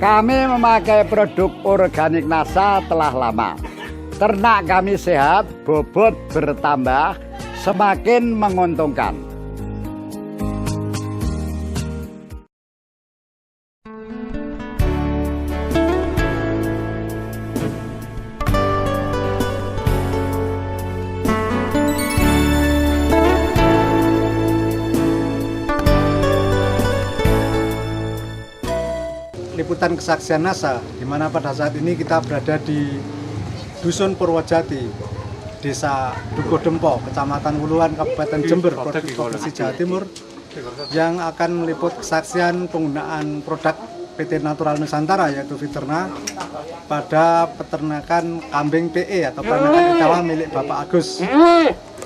Kami memakai produk organik NASA telah lama. Ternak kami sehat, bobot bertambah, semakin menguntungkan. Liputan kesaksian NASA, di mana pada saat ini kita berada di Dusun Purwojati, Desa Dukuh Dempo, Kecamatan Wuluan, Kabupaten Jember, Provinsi Jawa Timur, yang akan meliput kesaksian penggunaan produk PT Natural Nusantara yaitu Fiterna pada peternakan kambing PE atau peternakan Itawa milik Bapak Agus.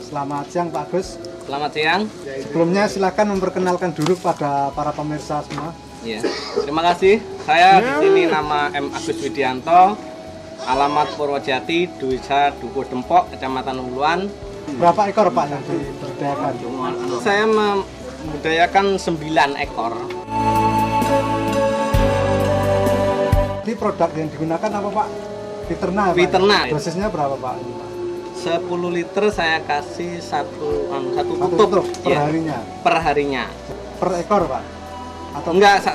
Selamat siang Pak Agus. Selamat siang. Sebelumnya silakan memperkenalkan dulu pada para pemirsa semua. Ya, terima kasih. Saya di sini nama M. Agus Widianto, alamat Purwojati, Desa Dukuh Dempo, Kecamatan Wuluan. Berapa ekor Pak yang diberdayakan? Saya membudayakan 9 ekor. Di produk yang digunakan apa Pak? Fiterna. Fiterna. Dosisnya berapa Pak? 10 liter saya kasih satu tutup perharinya. Per harinya. Per ekor Pak? Atau enggak, 10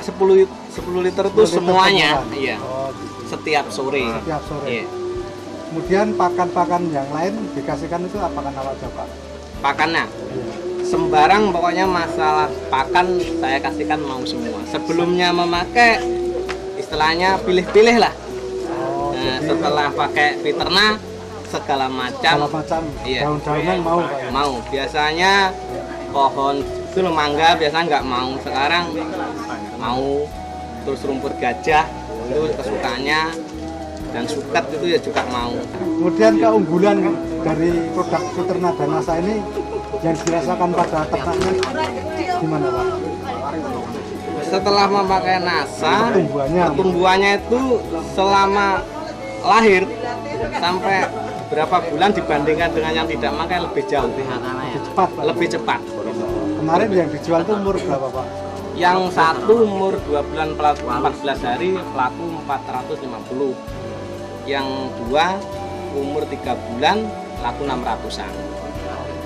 liter itu semuanya. Iya. Oh, gitu. Setiap sore. Setiap sore. Iya. Kemudian pakan-pakan yang lain dikasihkan itu pakan apa aja Pak? Pakannya Iya. sembarang, pokoknya masalah pakan saya kasihkan mau semua. Sebelumnya memakai istilahnya pilih-pilih lah. Oh, Nah, jadi setelah pakai Fiterna segala macam iya, daun-daunan mau Pak ya? mau. Biasanya pohon itu mangga biasanya nggak mau, sekarang mau. Terus rumput gajah itu kesukaannya, dan suket itu ya juga mau. Kemudian keunggulan dari produk Fiterna dan NASA ini yang dirasakan pada ternaknya gimana Pak? Setelah memakai NASA, pertumbuhannya itu selama lahir sampai berapa bulan dibandingkan dengan yang tidak makai lebih jauh, Lebih cepat Pak? lebih cepat. Kemarin yang dijual itu umur berapa Pak? Yang satu umur 2 bulan pelaku 14 hari, pelaku 450. Yang dua umur 3 bulan, laku 600-an.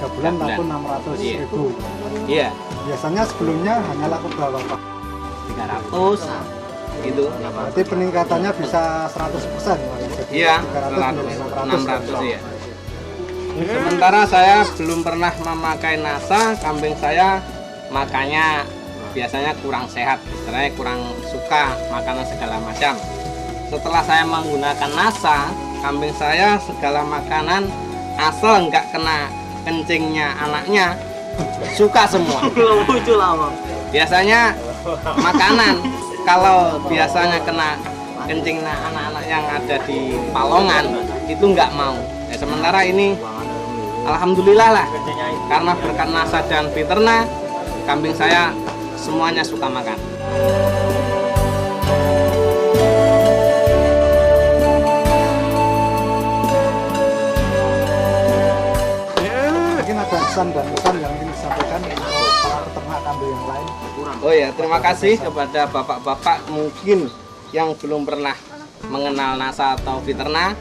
3 bulan laku 600.000. Iya. Biasanya sebelumnya hanya laku berapa Pak? 300 gitu. Berarti peningkatannya bisa 100%. Jadi Iya, 300 600 ya. Sementara saya belum pernah memakai NASA, kambing saya makanya biasanya kurang sehat, istilahnya kurang suka makanan segala macam. Setelah saya menggunakan NASA, kambing saya segala makanan asal nggak kena kencingnya anaknya suka semua. Biasanya makanan, kalau biasanya kena kencingnya anak-anak yang ada di palongan itu nggak mau. Ya, sementara ini alhamdulillah lah, karena berkat NASA dan Fiterna, kambing saya semuanya suka makan. Mungkin ada pesan dan pesan yang ingin disampaikan untuk para peternak kambing yang lain. Oh ya, terima kasih kepada bapak-bapak mungkin yang belum pernah mengenal NASA atau Fiterna.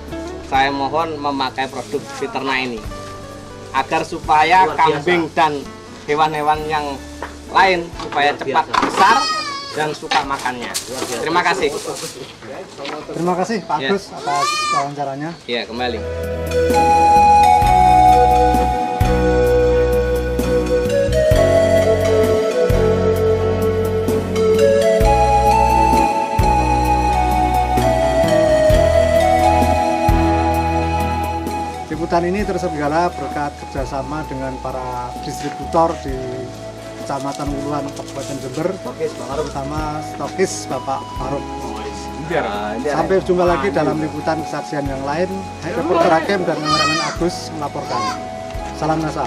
Saya mohon memakai produk Fiterna ini agar supaya kambing dan hewan-hewan yang lain supaya cepat besar dan suka makannya. Terima kasih. Terima kasih Pak Ya. Agus atas wawancaranya. Ya, kembali. Liputan ini terselenggara berkat kerjasama dengan para distributor di Kecamatan Wuluan, Kabupaten Jember, terutama stokis Bapak Faruk. Sampai jumpa lagi dalam liputan kesaksian yang lain. Reporter Hakim dan kameramen Agus melaporkan. Salam NASA.